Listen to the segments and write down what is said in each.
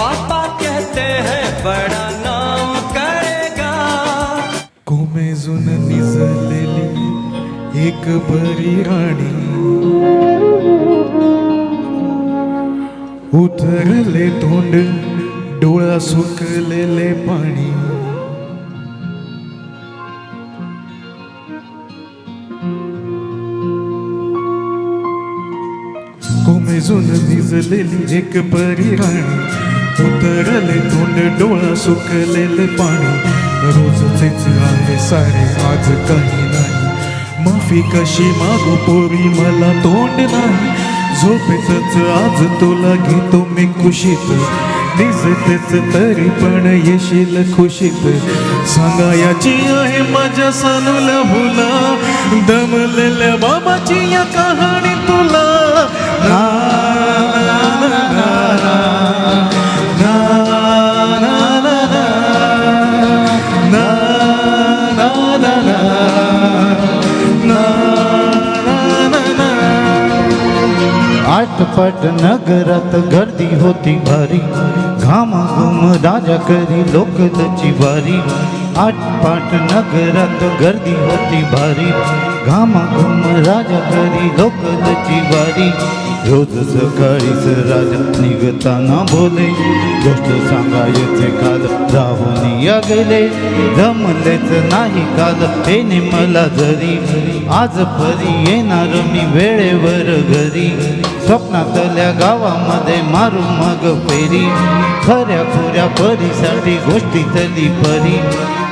पापा कहते हैं बड़ा नाम करेगा। कोमेजून निजलेली एक बरी राणी, उतरले तोंड डोळा सुकलेले पाणी. कोमेजून निजलेली एक परी राणी, उतरले तोंड डोळा सुकलेले पाणी. रोजचेच आहे सारे आज काही नाही, माफी कशी मागू पोरी मला तोंड नाही. झोपेतच आज तुला घेतो मी कुशीत, निजतेच तरी पण येशील खुशीत. सांगायाची आहे माझ्या सानूला भुला, दमलेल्या बाबाची या कहाणी तुला. ना ना ना ना ना ना ना ना ना ना ना. आटपाट नगरात गर्दी होती भारी, घामाघूम राजा करी लोकलची वारी. आटपाट नगरात गर्दी होती भारी, घामाघूम राजा करी लोकलची वारी. रोज सकाळीच राजा निघताना बोले, गोष्ट सांगायचे काल राहून या गेले. जमलेच नाही काल तेने मला जरी, आज परी येणार मी वेळेवर घरी. स्वप्नातल्या गावामध्ये मारू मग फेरी, खऱ्या खुऱ्या परीसाठी गोष्टीतली परी.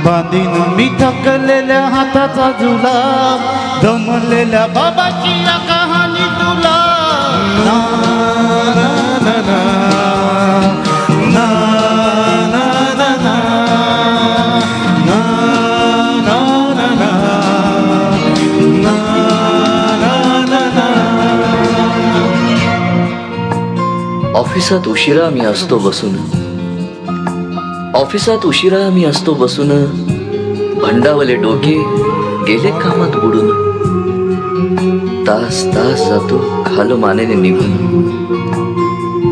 बांधीन मी थकलेल्या हाताचा झुला, दमलेल्या बाबाची या कहाणी तुला. ना ना ना ना ना ना ना ना ना ना ना ना. ऑफिसात उशिरा मी असतो बसून, ऑफिसात उशिरा मी असतो बसून. भंडावले डोके गेले कामात बुडून. तास तास जातो खालो मानेने निघून,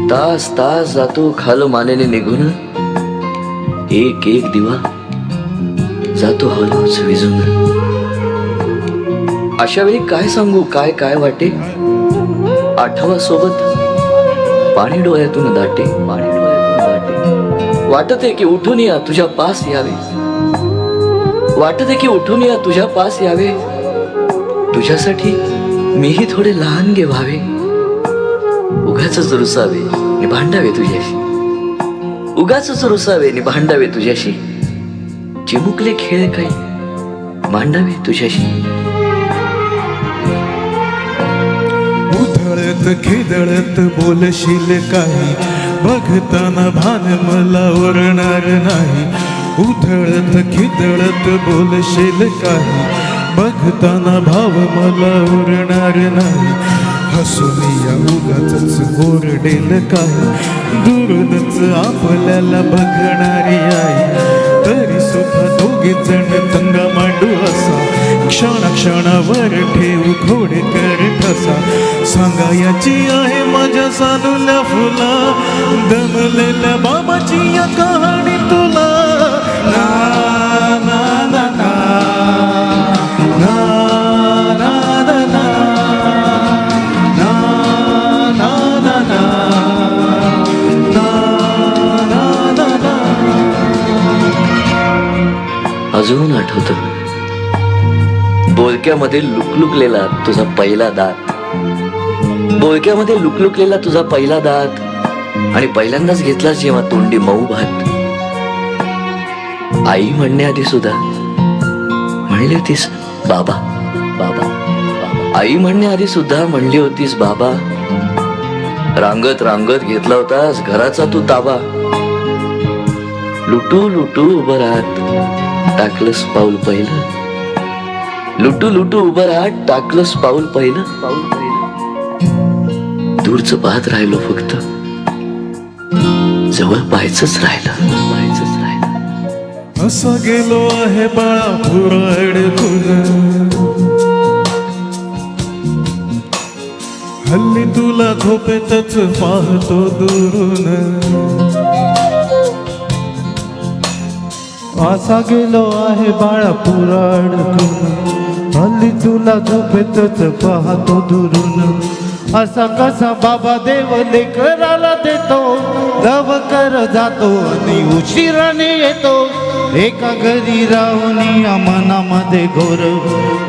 तास तास जातो खालो मानेने निघून. एक एक दिवा जातो हळूच विजून. अशा वेळी काय सांगू काय काय वाटे, आठवा सोबत पाणी डोळ्यातून दाटे, पाणी डोळ्यातून दाटे. वाटते की उठून या तुझ्या पास यावे, वाटते की उठून या तुझ्या पास यावे. तुझ्यासाठी मीही थोडे लहान गे व्हावे. उगाचच रुसावे नि भांडावे तुझ्याशी, उगाचच रुसावे नि भांडावे तुझ्याशी. चिमुकले खेळ काही मांडावे तुझ्याशी. उधळत खिदळत बोलशील काही, बघताना भान मला उरणार नाही. उधळत खिदळत बोलशील काही, बघताना भाव मला उरणार नाही. हसून या उगाचच ओरडेल काही, दुरूनच आपल्याला बघणारी आई. तरी सुद्धा दोघे जण तंगा मांडू असा, क्षणाक्षणावर ठेवू खोडकर ठसा. सांगायाची आहे माझ्या सानूला फुला, दमलेल्या बाबाची या कहाणी तुला. ना ना ना ना ना ना ना ना ना ना ना ना ना ना. अजून आठवत बोलक्यामध्ये लुकलुकलेला तुझा पहिला दात, बोलक्यामध्ये लुकलुकलेला तुझा पहिला दात. आणि पहिल्यांदाच घेतला जेव्हा तोंडी मऊ भात. आई म्हणण्याआधी सुद्धा म्हणली होतीस बाबा बाबा बाबा. आई म्हणण्याआधी सुद्धा म्हणली होतीस बाबा. रांगत रांगत घेतला होतास घराचा तू ताबा. लुटू लुटू उभं राहत टाकलंस पाऊल पहिलं, लुटू लुटू उभं राहत टाकलंस पाऊल पहिलं. पाऊल पहिलं दूरच पाहत राहिलो फक्त, जवळ पाहायचंच राहिलं, पाहायचंच राहिलं. असा गेलो आहे बाळा पुराडकून, हल्ली तुला झोपेतच पाहतो दुरून. असा गेलो आहे बाळा पुरा अडकून हल्ली तुला झोपेतच पाहतो दुरून असा कसा बाबा देव लेकराला देतो लवकर जातो आणि उशिराने येतो एका घरी राहून या मनामध्ये घोर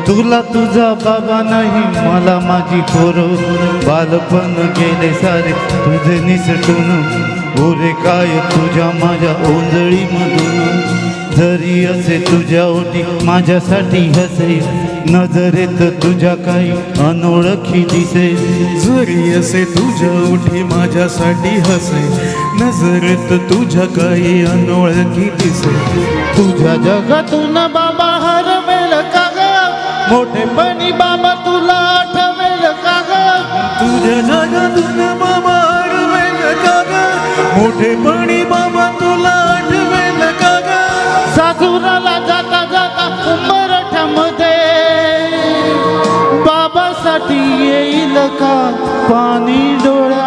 तुला तुझा बाबा नाही मला माझी पोर बालपण गेले सारे तुझे निसटून ओरे काय तुझ्या माझ्या ओंजळी मधून जरी असे तुझ्या ओठी माझ्यासाठी हसे नजरेत तुझ्या काही अनोळखी दिसे जरी असे तुझ्या ओठी माझ्यासाठी हसे नजरेत तुझ्या काही अनोळखी दिसे तुझ्या जगातून बाबा हरवेल का ग मोठेपणी बाबा तुला आठवेल का ग तुझ्या जगातून बाबा हरवेल का ग मोठेपणी बाबा तुला आठवेल का ग सासुराला जाता जाता उंबरठ्यामध्ये बाबासाठी येईल का पाणी डोळ्यात